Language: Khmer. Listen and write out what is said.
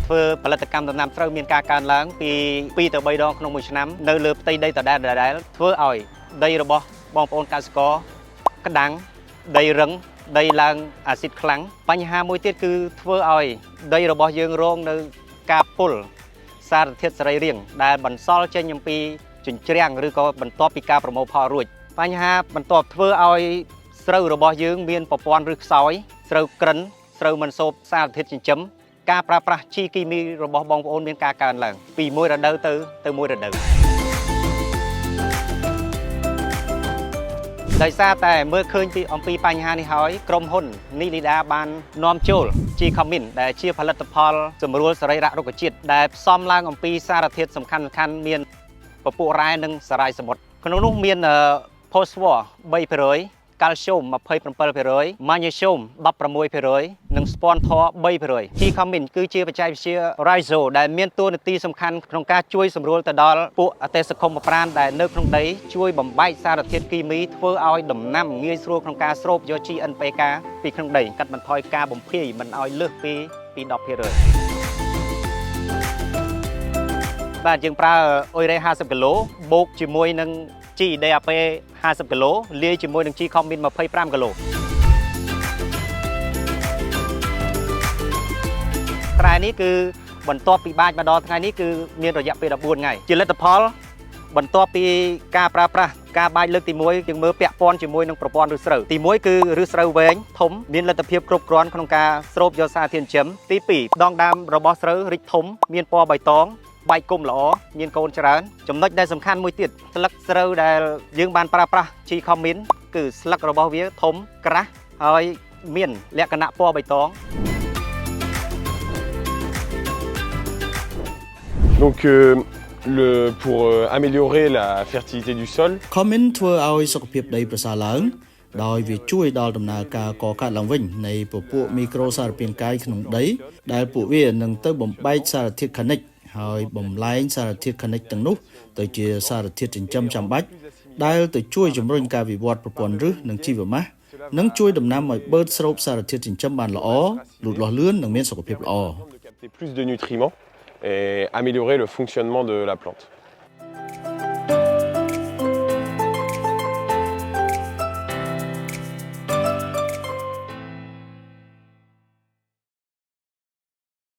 ធ្វើផលិតកម្មដំណាំស្រូវមានការកើនឡើងពី2ទៅ3ដងក្នុងមួយឆ្នាំនៅលើផ្ទៃដីដដែលធ្វើឲ្យដីរបស់បងប្អូនកសិករក្តាំងដីរឹងដីឡើងអាស៊ីតខ្លាំងបញ្ហាមួយទៀតគឺធ្វើឲ្យដីរបស់យើងរងនៅការពុលសារធាតុសរីរាង្គដែលបន្សល់ចេញអំពីជញ្ជ្រាំងឬក៏បន្ទាប់ពីការប្រមូលផលរួចបញ្ហាបន្ទាប់ធ្វើឲ្យស្រូវរបស់យើងមានប្រព័ន្ធឫសខ្សោយស្រូវក្រិនស្រូវមិនសូបសារធាតុចិញ្ចឹមការប្រើប្រាស់ជីគីមីរបស់បងប្អូនមានការកើនឡើងពីមួយរដូវទៅមួយរដូវដោយសារតែមើលឃើញពីអំពីបញ្ហានេះហើយក្រុមហ៊ុននីលីដាបាននាំចូលជីខមីនដែលជាផលិតផលសម្រួលសរីរៈរុក្ខជាតិដែលផ្សំឡើងអំពីសារធាតុសំខាន់មានពពួករ៉ែនិងសារ៉ាយសមុទ្រក្នុងនោះមានផូស្វ័រ 3% កាល់ស្យូម 27% ម៉ាញ៉េស្យូម 16% និងស្ពាន់ធរ 3% ជីខមីនគឺជាបច្ចេកវិទ្យា Rhizo ដែលមានតួនាទីសំខាន់ក្នុងការជួយសម្រួលទៅដល់ពួកអតិសកុមប្រាណដែលនៅក្នុងដីជួយបំបែកសារធាតុគីមីធ្វើឲ្យដំណាំងាយស្រួលក្នុងការស្រូបយក NPK ពីក្នុងដីកាត់បន្ថយការបំភាយមិនឲ្យលើសពី 10% បាទយើងប្រើអ៊ុយរ៉េ50គីឡូបូកជាមួយនឹងជី DAP 50គីឡូលាយជាមួយនឹងជីខំមីន25គីឡូត្រែនេះគឺបន្ទាប់ពីបាចម្ដងថ្ងៃនេះគឺមានរយៈពេល14ថ្ងៃជាលទ្ធផលបន្ទាប់ពីការប្រើប្រាស់ការបាចលើកទី1យើងមើលពាក់ព័ន្ធជាមួយនឹងប្រព័ន្ធឫសស្រូវទី1គឺឫសស្រូវវែងធំមានលទ្ធភាពគ្រប់គ្រាន់ក្នុងការស្រូបយកសារធាតុចិញ្ចឹមទី2ដងដើមរបស់ស្រូវរីកធំមានពណ៌បៃតងបែកគុំល្អមានកូនច្រើនចំណុចដែលសំខាន់មួយទៀតស្លឹកស្រូវដែលយើងបានប្រើប្រាស់ជីខំមីនគឺស្លឹករបស់វាធំក្រាស់ហើយមានលក្ខណៈពណ៌បៃតង Donc pour améliorer la fertilité du sol ខំមីនធ្វើឲ្យសុខភាពដីប្រសើរឡើងដោយវាជួយដល់ដំណើរការកកើតឡើងវិញនៃពពួកមីក្រូសារពាង្គកាយក្នុងដីដែលពួកវានឹងទៅបំបែកសារធាតុខានិកហើយបំលែងសារធាតុខានិកទាំងនោះទៅជាសារធាតុចិញ្ចឹមចាំបាច់ដែលទៅជួយជំរុញការវិវត្តប្រព័ន្ធឫសនិងជីវម៉ាស់និងជួយដំណាំឲ្យបឺតស្រូបសារធាតុចិញ្ចឹមបានល្អលូតលាស់លឿននិងមានសុខភាពល្អ plus de nutriments et améliorer le fonctionnement de la plante.